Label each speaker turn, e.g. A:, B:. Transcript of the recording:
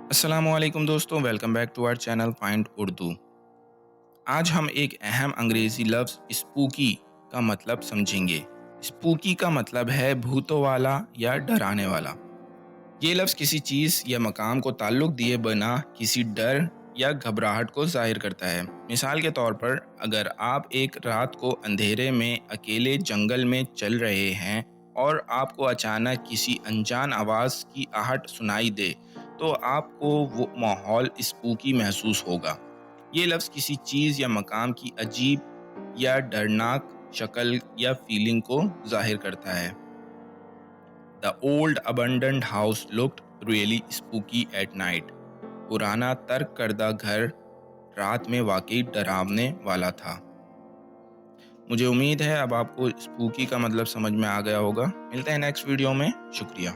A: अस्सलाम वालेकुम दोस्तों, welcome back to our channel find Urdu. आज हम एक अहम अंग्रेज़ी लफ्ज़ स्पूकी का मतलब समझेंगे। स्पूकी का मतलब है भूतों वाला या डराने वाला। ये लफ्ज़ किसी चीज़ या मकाम को ताल्लुक़ दिए बिना किसी डर या घबराहट को ज़ाहिर करता है। मिसाल के तौर पर, अगर आप एक रात को अंधेरे में अकेले जंगल में चल रहे हैं और आपको अचानक किसी अनजान आवाज़ की आहट सुनाई दे, तो आपको वो माहौल स्पूकी महसूस होगा। ये लफ्ज़ किसी चीज़ या मकाम की अजीब या डरनाक शक्ल या फीलिंग को ज़ाहिर करता है। The old abandoned house looked really spooky at night. पुराना तर्क करदा घर रात में वाकई डरावने वाला था। मुझे उम्मीद है अब आपको स्पूकी का मतलब समझ में आ गया होगा। मिलते हैं नेक्स्ट वीडियो में। शुक्रिया।